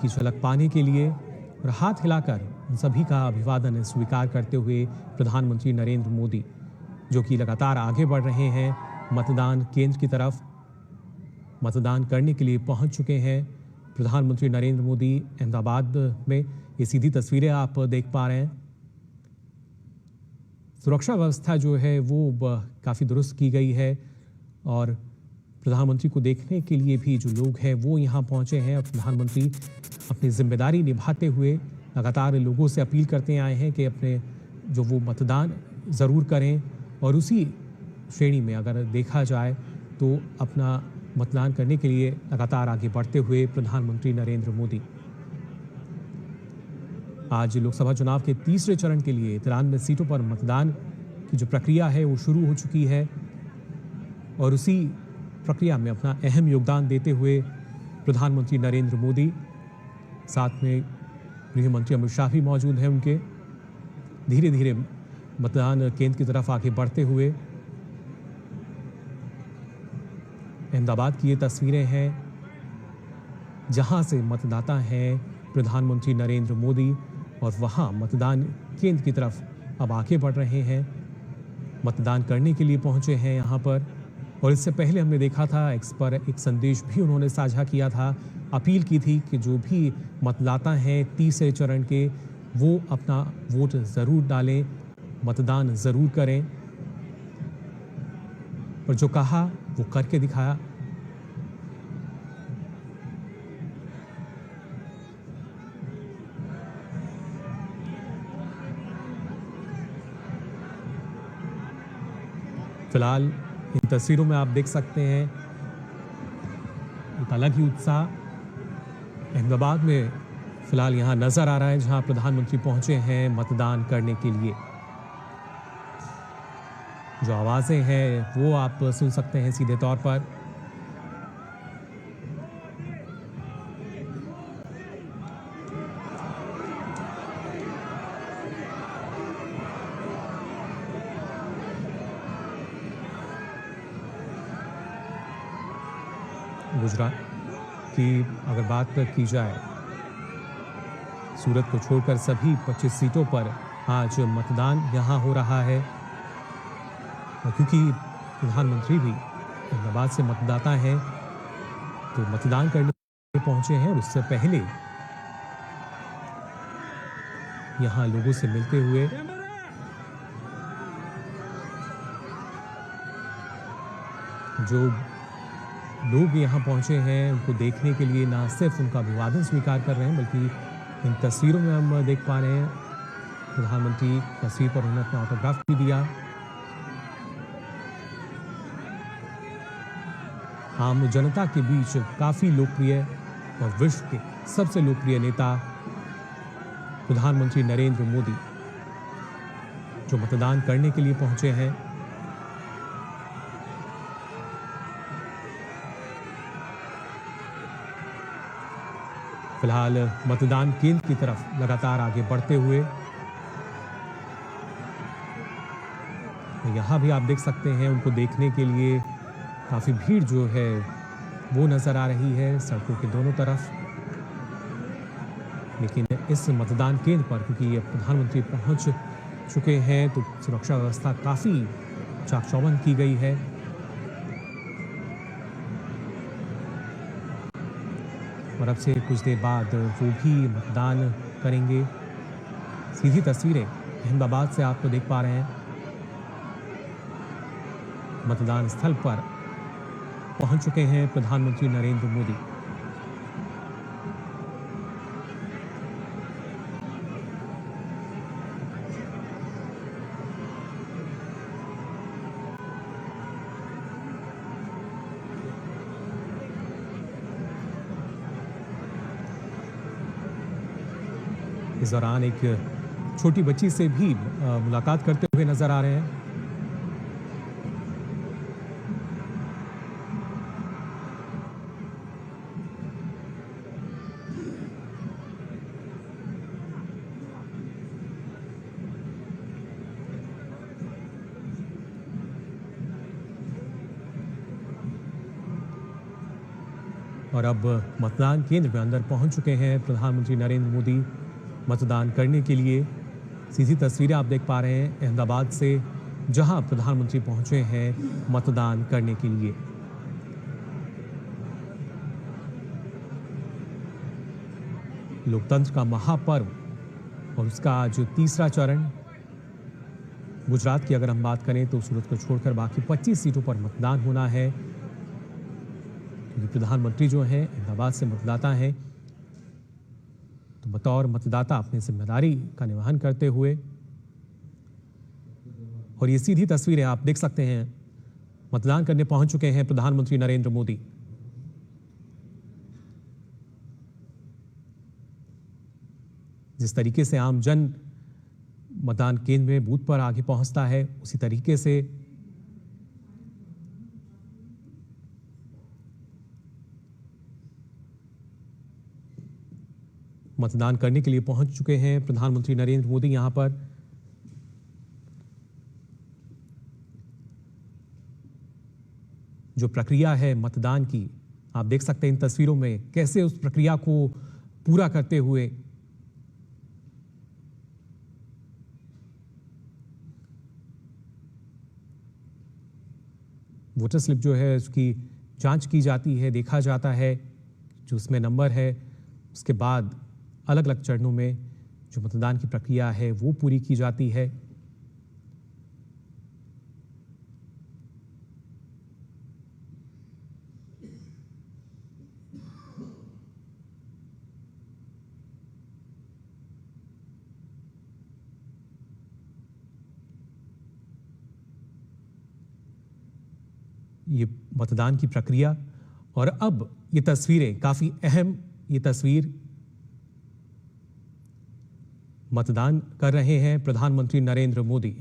की झलक पाने के लिए और हाथ हिलाकर उन सभी का अभिवादन स्वीकार करते हुए प्रधानमंत्री नरेंद्र मोदी, जो कि लगातार आगे बढ़ रहे हैं मतदान केंद्र की तरफ, मतदान करने के लिए पहुंच चुके हैं। प्रधानमंत्री नरेंद्र मोदी अहमदाबाद में, ये सीधी तस्वीरें आप देख पा रहे हैं। सुरक्षा व्यवस्था जो है वो काफ़ी दुरुस्त की गई है और प्रधानमंत्री को देखने के लिए भी जो लोग हैं वो यहाँ पहुँचे हैं। प्रधानमंत्री अपनी जिम्मेदारी निभाते हुए लगातार लोगों से अपील करते आए हैं कि अपने जो वो मतदान ज़रूर करें, और उसी श्रेणी में अगर देखा जाए तो अपना मतदान करने के लिए लगातार आगे बढ़ते हुए प्रधानमंत्री नरेंद्र मोदी आज लोकसभा चुनाव के तीसरे चरण के लिए 93 सीटों पर मतदान की जो प्रक्रिया है वो शुरू हो चुकी है, और उसी प्रक्रिया में अपना अहम योगदान देते हुए प्रधानमंत्री नरेंद्र मोदी, साथ में गृह मंत्री अमित शाह भी मौजूद हैं, उनके धीरे धीरे मतदान केंद्र की तरफ आगे बढ़ते हुए। अहमदाबाद की ये तस्वीरें हैं जहां से मतदाता हैं प्रधानमंत्री नरेंद्र मोदी, और वहां मतदान केंद्र की तरफ अब आगे बढ़ रहे हैं, मतदान करने के लिए पहुंचे हैं यहां पर। और इससे पहले हमने देखा था एक्स पर एक संदेश भी उन्होंने साझा किया था, अपील की थी कि जो भी मतदाता हैं तीसरे चरण के वो अपना वोट ज़रूर डालें, मतदान ज़रूर करें, और जो कहा वो करके दिखाया। फिलहाल इन तस्वीरों में आप देख सकते हैं एक अलग ही उत्साह अहमदाबाद में फिलहाल यहाँ नजर आ रहा है, जहां प्रधानमंत्री पहुंचे हैं मतदान करने के लिए। जो आवाजें हैं वो आप सुन सकते हैं सीधे तौर पर। गुजरात की अगर बात की जाए, सूरत को छोड़कर सभी 25 सीटों पर आज मतदान यहां हो रहा है, और क्योंकि प्रधानमंत्री भी अहमदाबाद से मतदाता हैं तो मतदान करने पहुंचे हैं, और उससे पहले यहां लोगों से मिलते हुए जो लोग यहाँ पहुँचे हैं उनको देखने के लिए ना सिर्फ उनका अभिवादन स्वीकार कर रहे हैं, बल्कि इन तस्वीरों में हम देख पा रहे हैं प्रधानमंत्री तस्वीर पर उन्होंने अपना ऑटोग्राफ भी दिया। आम जनता के बीच काफ़ी लोकप्रिय और विश्व के सबसे लोकप्रिय नेता प्रधानमंत्री नरेंद्र मोदी जो मतदान करने के लिए पहुंचे हैं। फिलहाल मतदान केंद्र की तरफ लगातार आगे बढ़ते हुए यहाँ भी आप देख सकते हैं उनको देखने के लिए काफ़ी भीड़ जो है वो नज़र आ रही है सड़कों के दोनों तरफ। लेकिन इस मतदान केंद्र पर क्योंकि ये प्रधानमंत्री पहुंच चुके हैं तो सुरक्षा व्यवस्था काफ़ी चाक चौबंद की गई है। और अब से कुछ देर बाद वो भी मतदान करेंगे। सीधी तस्वीरें अहमदाबाद से आप तो देख पा रहे हैं। मतदान स्थल पर पहुंच चुके हैं प्रधानमंत्री नरेंद्र मोदी। इस दौरान एक छोटी बच्ची से भी मुलाकात करते हुए नजर आ रहे हैं। और अब मतदान केंद्र में अंदर पहुंच चुके हैं प्रधानमंत्री नरेंद्र मोदी मतदान करने के लिए। सीधी तस्वीरें आप देख पा रहे हैं अहमदाबाद से, जहां प्रधानमंत्री पहुंचे हैं मतदान करने के लिए। लोकतंत्र का महापर्व और उसका जो तीसरा चरण, गुजरात की अगर हम बात करें तो सूरत को छोड़कर बाकी 25 सीटों पर मतदान होना है, क्योंकि प्रधानमंत्री जो हैं अहमदाबाद से मतदाता हैं, तो बतौर मतदाता अपनी जिम्मेदारी का निर्वहन करते हुए, और ये सीधी तस्वीरें आप देख सकते हैं, मतदान करने पहुंच चुके हैं प्रधानमंत्री नरेंद्र मोदी। जिस तरीके से आम जन मतदान केंद्र में बूथ पर आगे पहुंचता है, उसी तरीके से मतदान करने के लिए पहुंच चुके हैं प्रधानमंत्री नरेंद्र मोदी। यहां पर जो प्रक्रिया है मतदान की, आप देख सकते हैं इन तस्वीरों में कैसे उस प्रक्रिया को पूरा करते हुए वोटर स्लिप जो है उसकी जांच की जाती है, देखा जाता है जो उसमें नंबर है। उसके बाद अलग अलग चरणों में जो मतदान की प्रक्रिया है वो पूरी की जाती है। ये मतदान की प्रक्रिया, और अब ये तस्वीरें काफी अहम, ये तस्वीर मतदान कर रहे हैं प्रधानमंत्री नरेंद्र मोदी।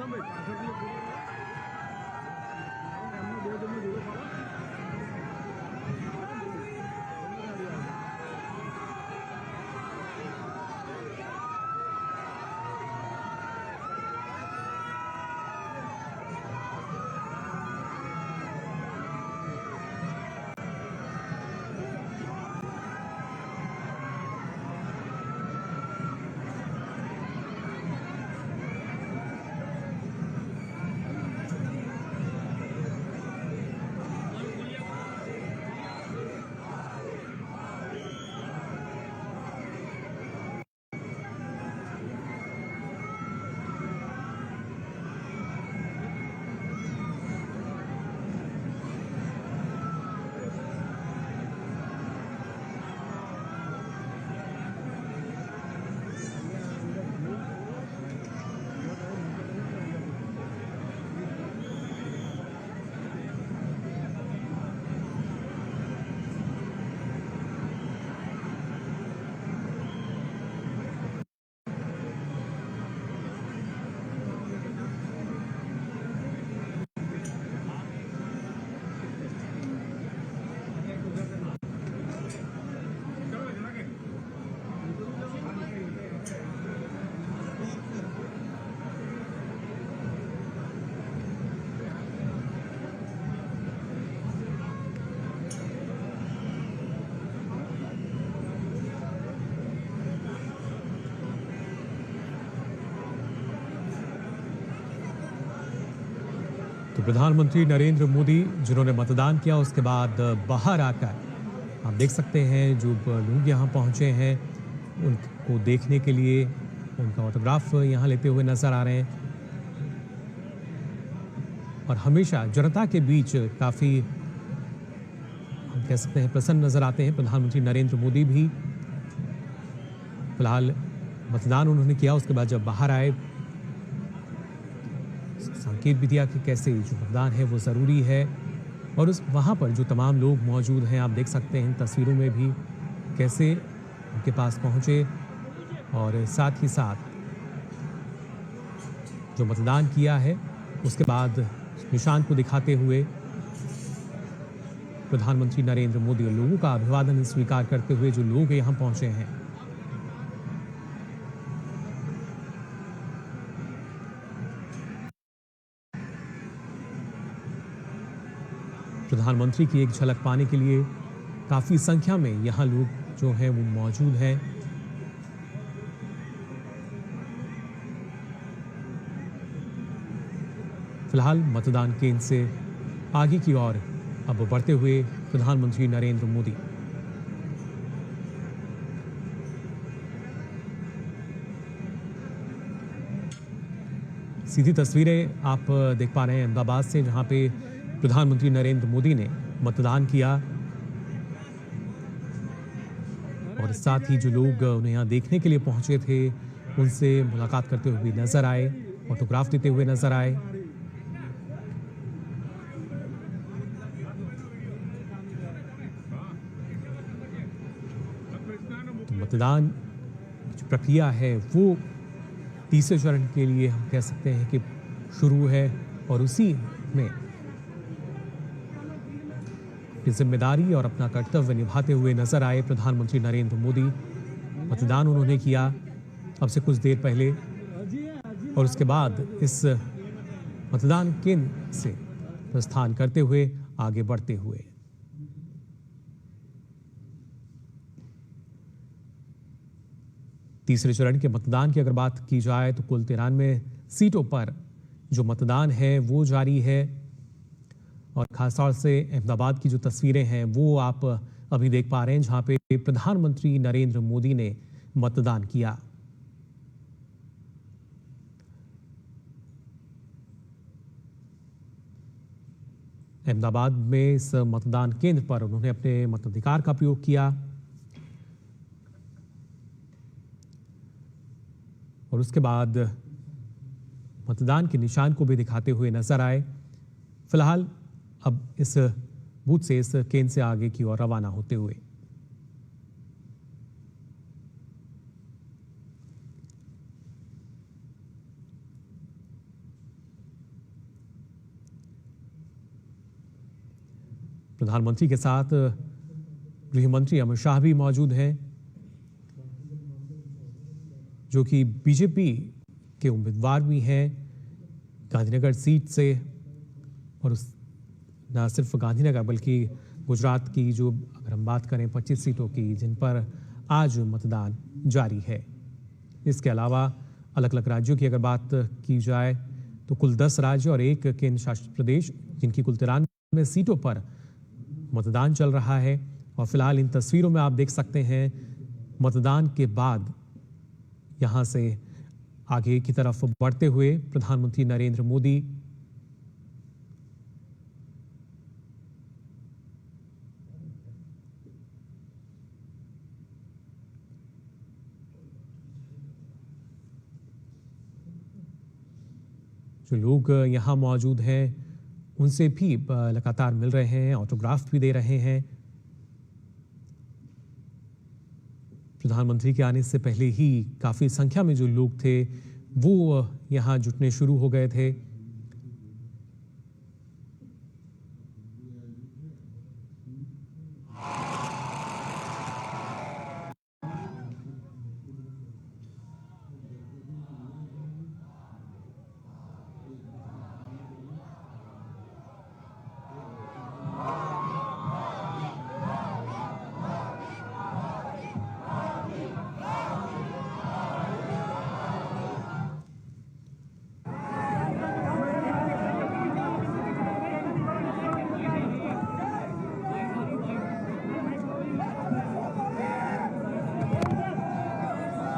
तो प्रधानमंत्री नरेंद्र मोदी जिन्होंने मतदान किया उसके बाद बाहर आकर आप देख सकते हैं जो लोग यहाँ पहुँचे हैं उनको देखने के लिए, उनका ऑटोग्राफ यहाँ लेते हुए नजर आ रहे हैं। और हमेशा जनता के बीच काफ़ी हम कह सकते हैं प्रसन्न नजर आते हैं प्रधानमंत्री नरेंद्र मोदी भी। फिलहाल मतदान उन्होंने किया, उसके बाद जब बाहर आए संकेत भी दिया कि कैसे जो मतदान है वो ज़रूरी है। और उस वहाँ पर जो तमाम लोग मौजूद हैं आप देख सकते हैं इन तस्वीरों में भी कैसे उनके पास पहुँचे और साथ ही साथ जो मतदान किया है उसके बाद निशान को दिखाते हुए प्रधानमंत्री नरेंद्र मोदी और लोगों का अभिवादन स्वीकार करते हुए जो लोग यहाँ पहुँचे हैं। प्रधानमंत्री की एक झलक पाने के लिए काफ़ी संख्या में यहाँ लोग जो हैं वो मौजूद हैं। फिलहाल मतदान केंद्र से आगे की ओर अब बढ़ते हुए प्रधानमंत्री नरेंद्र मोदी। सीधी तस्वीरें आप देख पा रहे हैं अहमदाबाद से, जहां पे प्रधानमंत्री नरेंद्र मोदी ने मतदान किया और साथ ही जो लोग उन्हें यहाँ देखने के लिए पहुंचे थे उनसे मुलाकात करते हुए भी नजर आए, ऑटोग्राफ देते हुए नजर आए। तो मतदान जो प्रक्रिया है वो तीसरे चरण के लिए हम कह सकते हैं कि शुरू है और उसी में अपनी जिम्मेदारी और अपना कर्तव्य निभाते हुए नजर आए प्रधानमंत्री नरेंद्र मोदी। मतदान उन्होंने किया अब से कुछ देर पहले और उसके बाद इस मतदान केंद्र से प्रस्थान करते हुए आगे बढ़ते हुए तीसरे चरण के मतदान की अगर बात की जाए तो कुल 93 सीटों पर जो मतदान है वो जारी है। और खासतौर से अहमदाबाद की जो तस्वीरें हैं वो आप अभी देख पा रहे हैं, जहां पे प्रधानमंत्री नरेंद्र मोदी ने मतदान किया। अहमदाबाद में इस मतदान केंद्र पर उन्होंने अपने मताधिकार का प्रयोग किया और उसके बाद मतदान के निशान को भी दिखाते हुए नजर आए। फिलहाल अब इस बूथ से, इस केंद्र से आगे की ओर रवाना होते हुए प्रधानमंत्री के साथ गृह मंत्री अमित शाह भी मौजूद हैं, जो कि बीजेपी के उम्मीदवार भी हैं गांधीनगर सीट से। और न सिर्फ गांधीनगर बल्कि गुजरात की जो अगर हम बात करें 25 सीटों की, जिन पर आज मतदान जारी है। इसके अलावा अलग अलग राज्यों की अगर बात की जाए तो कुल 10 राज्य और 1 केंद्र शासित प्रदेश, जिनकी कुल 93 सीटों पर मतदान चल रहा है। और फिलहाल इन तस्वीरों में आप देख सकते हैं मतदान के बाद यहां से आगे की तरफ बढ़ते हुए प्रधानमंत्री नरेंद्र मोदी जो लोग यहाँ मौजूद हैं उनसे भी लगातार मिल रहे हैं, ऑटोग्राफ भी दे रहे हैं। प्रधानमंत्री के आने से पहले ही काफी संख्या में जो लोग थे वो यहाँ जुटने शुरू हो गए थे।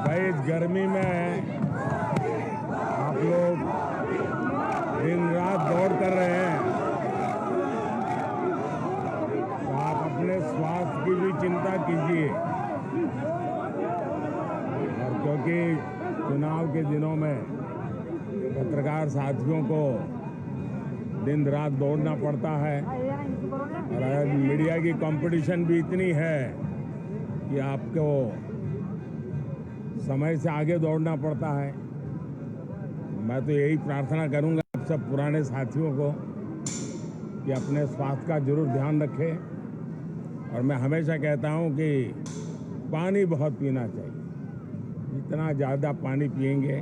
भाई इस गर्मी में आप लोग दिन रात दौड़ कर रहे हैं, तो आप अपने स्वास्थ्य की भी चिंता कीजिए। और क्योंकि चुनाव के दिनों में पत्रकार साथियों को दिन रात दौड़ना पड़ता है और मीडिया की कंपटीशन भी इतनी है कि आपको समय से आगे दौड़ना पड़ता है। मैं तो यही प्रार्थना करूंगा आप सब पुराने साथियों को कि अपने स्वास्थ्य का जरूर ध्यान रखें। और मैं हमेशा कहता हूं कि पानी बहुत पीना चाहिए। जितना ज़्यादा पानी पिएंगे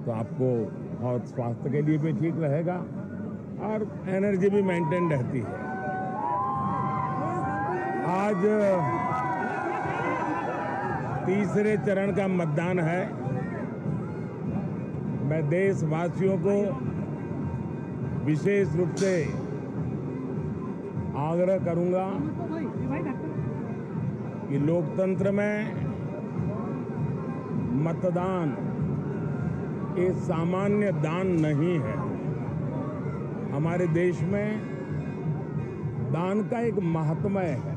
तो आपको बहुत स्वास्थ्य के लिए भी ठीक रहेगा और एनर्जी भी मेंटेन रहती है। आज तीसरे चरण का मतदान है। मैं देशवासियों को विशेष रूप से आग्रह करूंगा कि लोकतंत्र में मतदान एक सामान्य दान नहीं है। हमारे देश में दान का एक महात्म्य है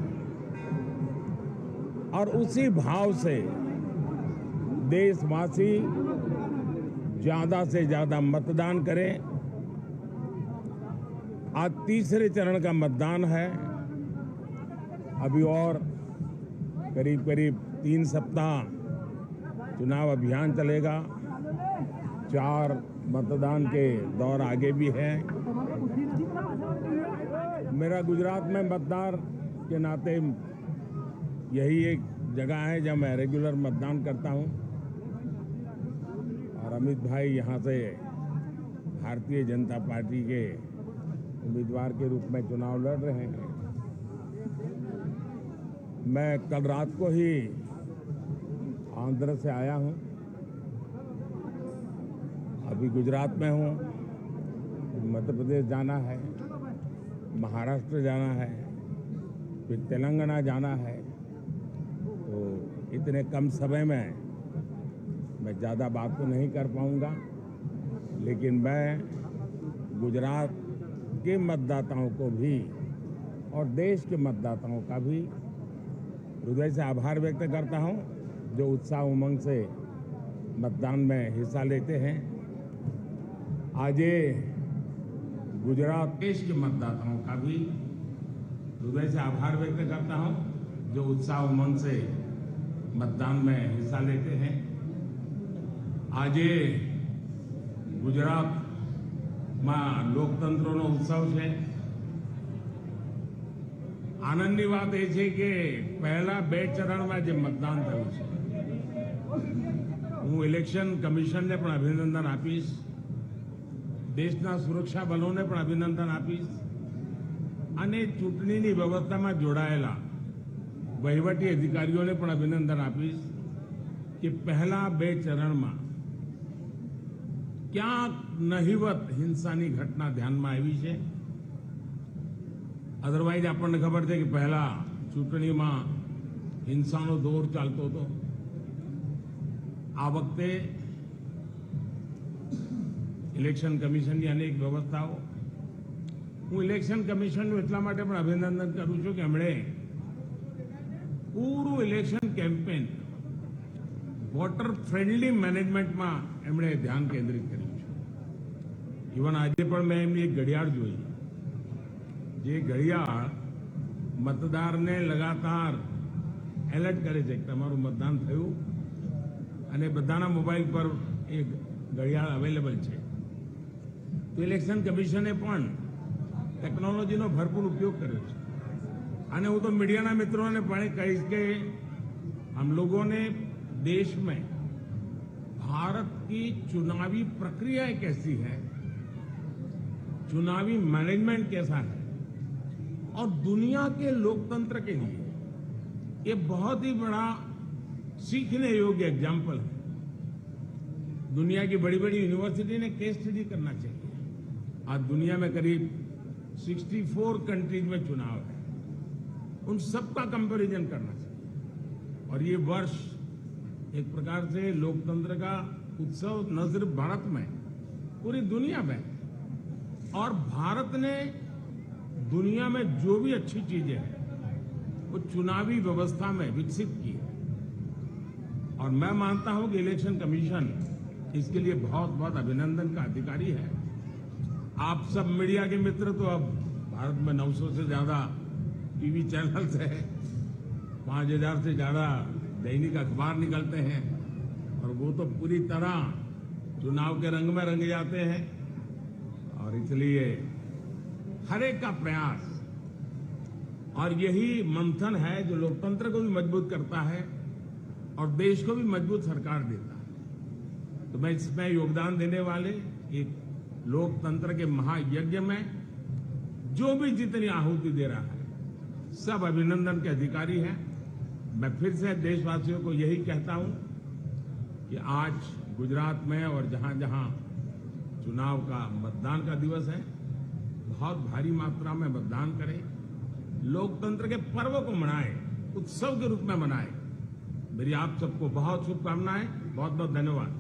और उसी भाव से देशवासी ज्यादा से ज्यादा मतदान करें। आज तीसरे चरण का मतदान है। अभी और करीब करीब 3 सप्ताह चुनाव अभियान चलेगा। 4 मतदान के दौर आगे भी हैं। मेरा गुजरात में मतदार के नाते यही एक जगह है जहाँ मैं रेगुलर मतदान करता हूँ। और अमित भाई यहाँ से भारतीय जनता पार्टी के उम्मीदवार के रूप में चुनाव लड़ रहे हैं। मैं कल रात को ही आंध्र से आया हूँ, अभी गुजरात में हूँ। मध्य प्रदेश जाना है, महाराष्ट्र जाना है, फिर तेलंगाना जाना है। तो इतने कम समय में मैं ज़्यादा बात तो नहीं कर पाऊँगा, लेकिन मैं गुजरात के मतदाताओं को भी और देश के मतदाताओं का भी हृदय से आभार व्यक्त करता हूं, जो उत्साह उमंग से मतदान में हिस्सा लेते हैं। आज ये गुजरात देश के मतदाताओं का भी हृदय से आभार व्यक्त करता हूं, जो उत्साह उमंग से मतदान में हिस्सा लेते हैं। आज ये ગુજરાતમાં લોકતંત્રનો ઉત્સવ છે આનંદની વાત એ છે કે પહેલા 2 ચરણમાં જે મતદાન થયું છે, હું ઇલેક્શન કમિશનને પણ અભિનંદન આપીશ, દેશના સુરક્ષા બલોને પણ અભિનંદન આપીશ અને ચૂંટણીની વ્યવસ્થામાં જોડાયેલા વહીવટી અધિકારીઓને પણ અભિનંદન આપીશ કે પહેલા 2 ચરણમાં ક્યાંક નહિવત હિંસાની ઘટના ધ્યાનમાં આવી છે. અધરવાઇઝ આપણને ખબર છે કે પહેલા ચૂંટણીમાં હિંસાનો દોર ચાલતો હતો. આ વખતે ઇલેક્શન કમિશનની અનેક વ્યવસ્થાઓ, હું ઇલેક્શન કમિશનનું એટલા માટે પણ અભિનંદન કરું છું કે એમણે પૂરું ઇલેક્શન કેમ્પેન વોટર ફ્રેન્ડલી મેનેજમેન્ટમાં એમણે ધ્યાન કેન્દ્રિત કર્યું છે. ઇવન આજે પણ મેં એમની એક ઘડિયાળ જોઈ, જે ઘડિયાળ મતદારને લગાતાર એલર્ટ કરે છે કે તમારું મતદાન થયું અને બધાના મોબાઈલ પર એ ઘડિયાળ અવેલેબલ છે. તો ઇલેક્શન કમિશને પણ ટેકનોલોજીનો ભરपूर ઉપયોગ કર્યો છે. અને હું તો मीडिया मित्रों પણ કહીશ કે हम लोगों ने देश में भारत की चुनावी प्रक्रिया कैसी है, चुनावी मैनेजमेंट कैसा है और दुनिया के लोकतंत्र के लिए ये बहुत ही बड़ा सीखने योग्य एग्जाम्पल है. दुनिया की बड़ी बड़ी यूनिवर्सिटी ने केस स्टडी करना चाहिए. आज दुनिया में करीब 64 कंट्रीज में चुनाव है, उन सबका कंपैरिजन करना चाहिए. और ये वर्ष एक प्रकार से लोकतंत्र का उत्सव न सिर्फ भारत में, पूरी दुनिया में, और भारत ने दुनिया में जो भी अच्छी चीजें हैं वो चुनावी व्यवस्था में विकसित की है. और मैं मानता हूं कि इलेक्शन कमीशन इसके लिए बहुत बहुत अभिनंदन का अधिकारी है. आप सब मीडिया के मित्र तो अब भारत में 900 से ज्यादा टीवी चैनल्स है, 5000 से ज्यादा दैनिक अखबार निकलते हैं और वो तो पूरी तरह चुनाव के रंग में रंग जाते हैं. और इसलिए हर एक का प्रयास और यही मंथन है जो लोकतंत्र को भी मजबूत करता है और देश को भी मजबूत सरकार देता है. तो मैं इसमें योगदान देने वाले एक लोकतंत्र के महायज्ञ में जो भी जितनी आहुति दे रहा है, सब अभिनंदन के अधिकारी हैं. मैं फिर से देशवासियों को यही कहता हूं कि आज गुजरात में और जहां जहां चुनाव का मतदान का दिवस है, बहुत भारी मात्रा में मतदान करें, लोकतंत्र के पर्व को मनाएं, उत्सव के रूप में मनाएं. मेरी आप सबको बहुत शुभकामनाएं. बहुत बहुत धन्यवाद.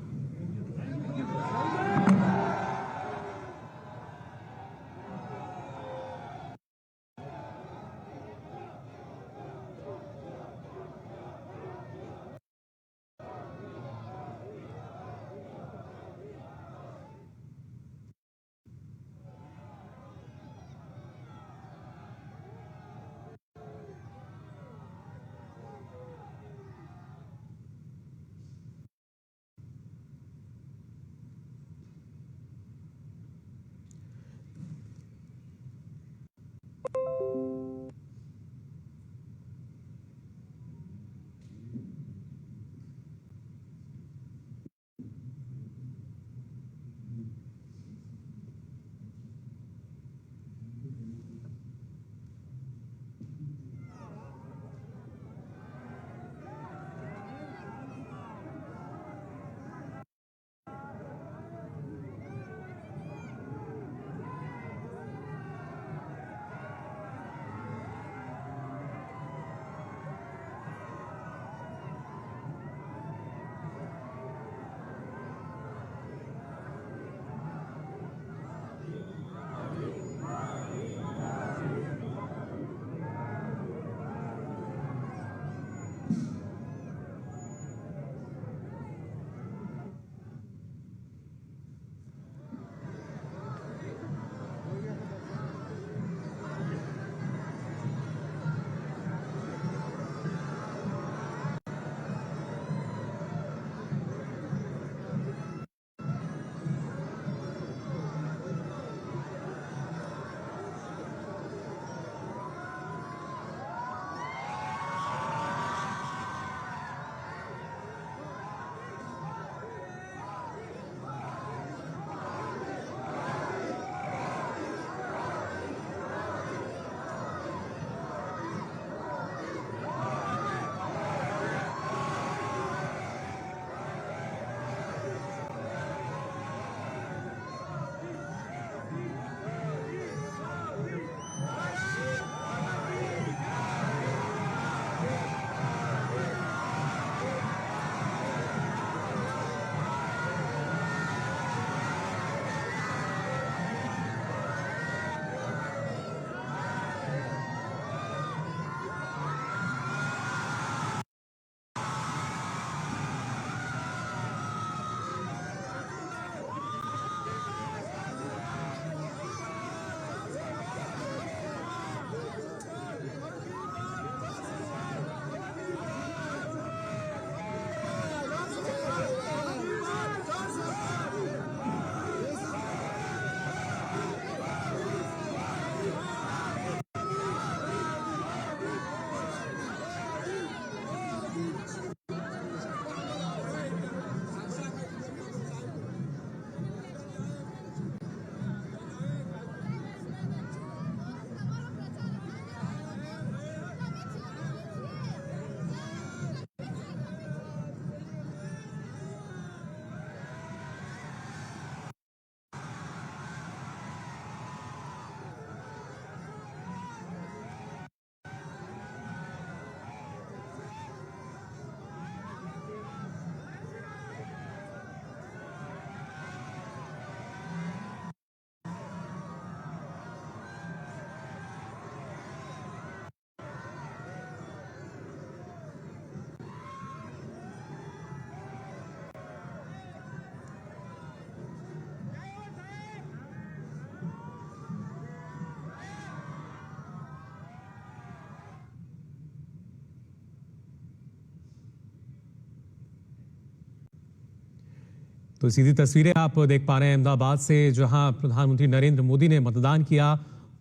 तो सीधी तस्वीरें आप देख पा रहे हैं अहमदाबाद से, जहां प्रधानमंत्री नरेंद्र मोदी ने मतदान किया।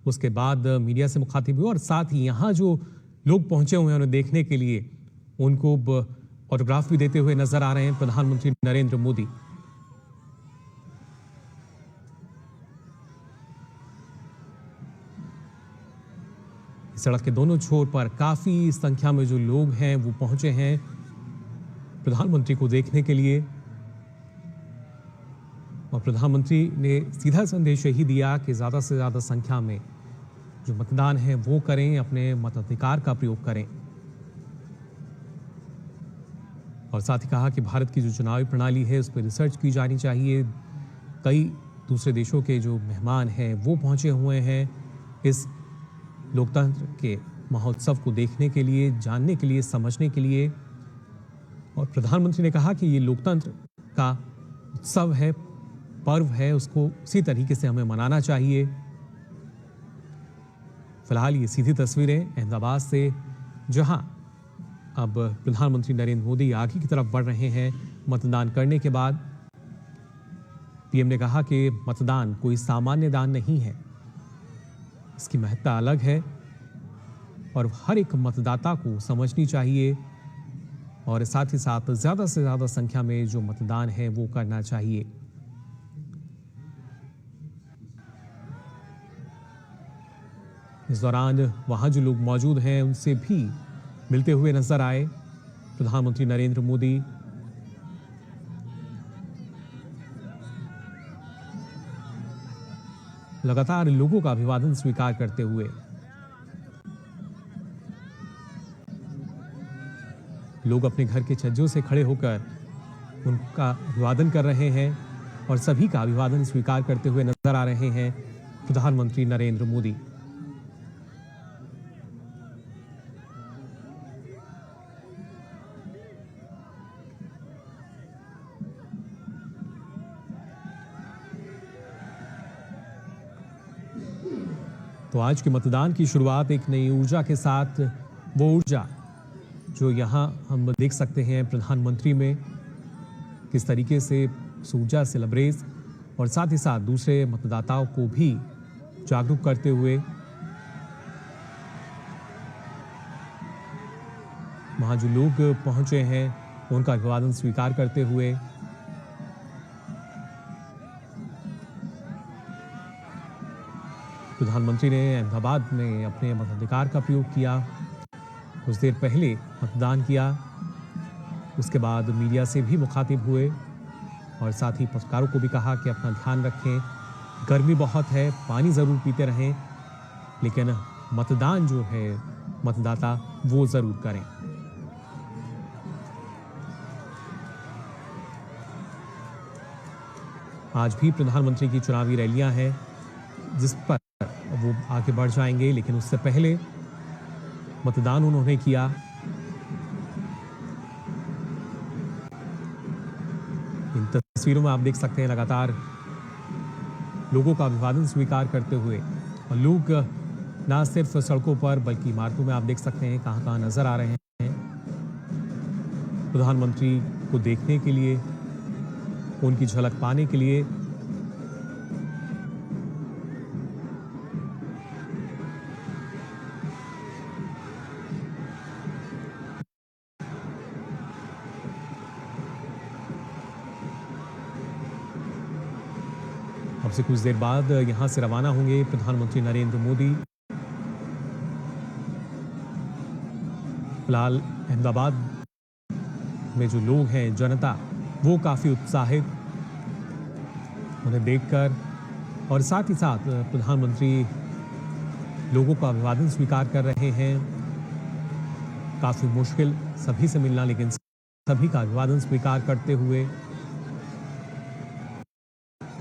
उसके बाद मीडिया से मुखातिब हुए और साथ ही यहां जो लोग पहुंचे हुए हैं उन्हें देखने के लिए उनको ऑटोग्राफ भी देते हुए नजर आ रहे हैं प्रधानमंत्री नरेंद्र मोदी। सड़क के दोनों छोर पर काफी संख्या में जो लोग हैं वो पहुंचे हैं प्रधानमंत्री को देखने के लिए। और प्रधानमंत्री ने सीधा संदेश यही दिया कि ज्यादा से ज्यादा संख्या में जो मतदान है वो करें, अपने मताधिकार का प्रयोग करें। और साथ ही कहा कि भारत की जो चुनावी प्रणाली है उस पर रिसर्च की जानी चाहिए। कई दूसरे देशों के जो मेहमान हैं वो पहुंचे हुए हैं इस लोकतंत्र के महोत्सव को देखने के लिए, जानने के लिए, समझने के लिए। और प्रधानमंत्री ने कहा कि ये लोकतंत्र का उत्सव है, पर्व है, उसको उसी तरीके से हमें मनाना चाहिए। फिलहाल ये सीधी तस्वीरें अहमदाबाद से, जहां अब प्रधानमंत्री नरेंद्र मोदी आगे की तरफ बढ़ रहे हैं मतदान करने के बाद। पीएम ने कहा कि मतदान कोई सामान्य दान नहीं है, इसकी महत्ता अलग है और हर एक मतदाता को समझनी चाहिए और साथ ही साथ ज्यादा से ज्यादा संख्या में जो मतदान है वो करना चाहिए। इस दौरान वहां जो लोग मौजूद हैं उनसे भी मिलते हुए नजर आए प्रधानमंत्री नरेंद्र मोदी। लगातार लोगों का अभिवादन स्वीकार करते हुए लोग अपने घर के छज्जों से खड़े होकर उनका अभिवादन कर रहे हैं और सभी का अभिवादन स्वीकार करते हुए नजर आ रहे हैं प्रधानमंत्री नरेंद्र मोदी। तो आज के मतदान की शुरुआत एक नई ऊर्जा के साथ, वो ऊर्जा जो यहाँ हम देख सकते हैं प्रधानमंत्री में, किस तरीके से उस ऊर्जा से लबरेज और साथ ही साथ दूसरे मतदाताओं को भी जागरूक करते हुए वहाँ जो लोग पहुंचे हैं उनका अभिवादन स्वीकार करते हुए प्रधानमंत्री ने अहमदाबाद में अपने मताधिकार का प्रयोग किया। कुछ देर पहले मतदान किया, उसके बाद मीडिया से भी मुखातिब हुए और साथ ही पत्रकारों को भी कहा कि अपना ध्यान रखें, गर्मी बहुत है, पानी ज़रूर पीते रहें, लेकिन मतदान जो है मतदाता वो ज़रूर करें। आज भी प्रधानमंत्री की चुनावी रैलियां हैं जिस पर वो आगे बढ़ जाएंगे, लेकिन उससे पहले मतदान उन्होंने किया। इन तस्वीरों में आप देख सकते हैं लगातार लोगों का अभिवादन स्वीकार करते हुए, और लोग ना सिर्फ सड़कों पर बल्कि इमारतों में आप देख सकते हैं कहां कहां नजर आ रहे हैं प्रधानमंत्री को देखने के लिए, उनकी झलक पाने के लिए। अब से कुछ देर बाद यहां से रवाना होंगे प्रधानमंत्री नरेंद्र मोदी। फिलहाल अहमदाबाद में जो लोग हैं, जनता, वो काफी उत्साहित उन्हें देखकर, और साथ ही साथ प्रधानमंत्री लोगों का अभिवादन स्वीकार कर रहे हैं। काफी मुश्किल सभी से मिलना, लेकिन सभी का अभिवादन स्वीकार करते हुए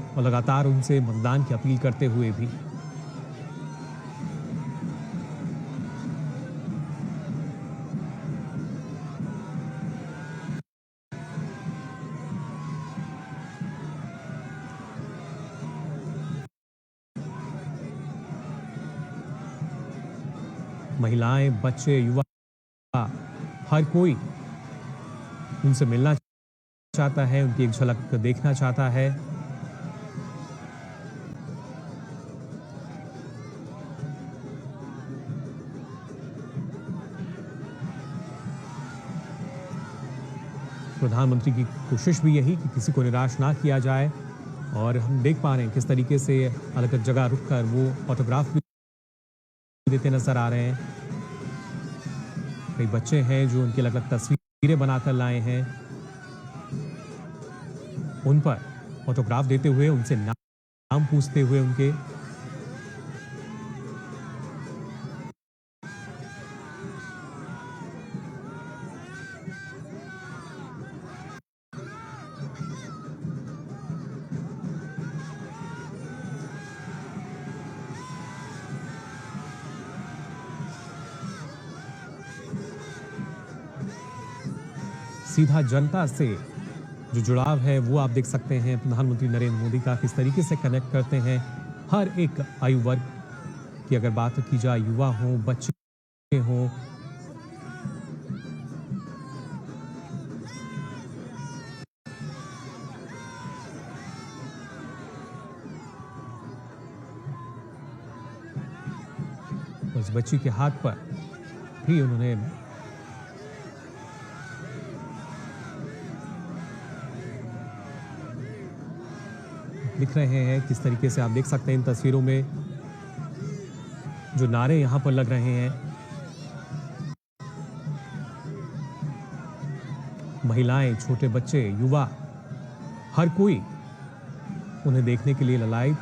और लगातार उनसे मतदान की अपील करते हुए भी। महिलाएं, बच्चे, युवा, हर कोई उनसे मिलना चाहता है, उनकी एक झलक देखना चाहता है। प्रधानमंत्री की कोशिश भी यही कि किसी को निराश ना किया जाए, और हम देख पा रहे हैं किस तरीके से अलग अलग जगह रुककर वो ऑटोग्राफ भी देते नजर आ रहे हैं। कई बच्चे हैं जो उनकी अलग अलग तस्वीरें बनाकर लाए हैं, उन पर ऑटोग्राफ देते हुए, उनसे नाम पूछते हुए उनके। सीधा जनता से जो जुड़ाव है वो आप देख सकते हैं प्रधानमंत्री नरेंद्र मोदी का, किस तरीके से कनेक्ट करते हैं हर एक आयु वर्ग की। अगर बात की जाए, युवा हो, बच्चे हो, उस बच्ची के हाथ पर भी उन्होंने लिख रहे हैं। किस तरीके से आप देख सकते हैं इन तस्वीरों में जो नारे यहां पर लग रहे हैं। महिलाएं, छोटे बच्चे, युवा, हर कोई उन्हें देखने के लिए ललायत।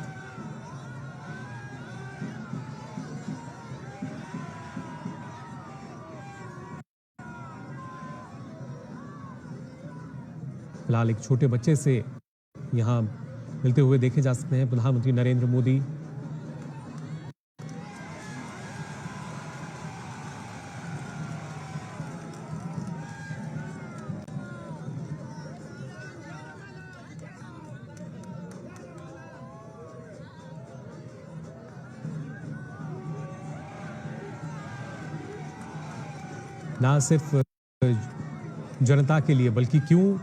फिलहाल एक छोटे बच्चे से यहां मिलते हुए देखे जा सकते हैं प्रधानमंत्री नरेंद्र मोदी। ना सिर्फ जनता के लिए, बल्कि क्यों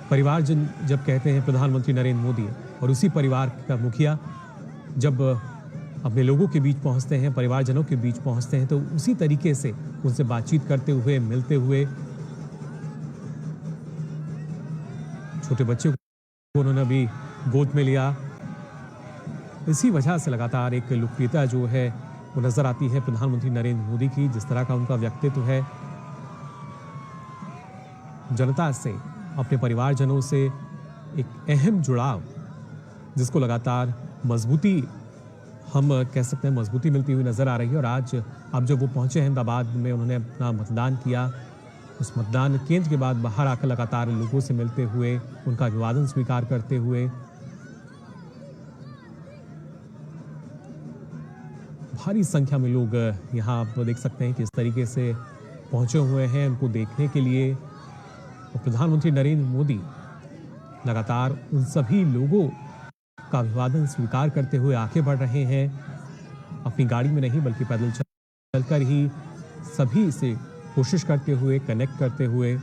परिवारजन जब कहते हैं प्रधानमंत्री नरेंद्र मोदी, और उसी परिवार का मुखिया जब अपने लोगों के बीच पहुंचते हैं, परिवारजनों के बीच पहुंचते हैं, तो उसी तरीके से उनसे बातचीत करते हुए, मिलते हुए, छोटे बच्चे को उन्होंने भी गोद में लिया। इसी वजह से लगातार एक लोकप्रियता जो है वो नजर आती है प्रधानमंत्री नरेंद्र मोदी की। जिस तरह का उनका व्यक्तित्व है, जनता से, अपने परिवारजनों से एक अहम जुड़ाव, जिसको लगातार मजबूती, हम कह सकते हैं मजबूती मिलती हुई नजर आ रही है। और आज अब जब वो पहुंचे अहमदाबाद में, उन्होंने अपना मतदान किया, उस मतदान केंद्र के बाद बाहर आकर लगातार लोगों से मिलते हुए, उनका अभिवादन स्वीकार करते हुए, भारी संख्या में लोग यहाँ आप देख सकते हैं किस तरीके से पहुंचे हुए हैं उनको देखने के लिए। और प्रधानमंत्री नरेंद्र मोदी लगातार उन सभी लोगों का अभिवादन स्वीकार करते हुए आगे बढ़ रहे हैं, अपनी गाड़ी में नहीं बल्कि पैदल चलकर ही सभी से कोशिश करते हुए, कनेक्ट करते हुए।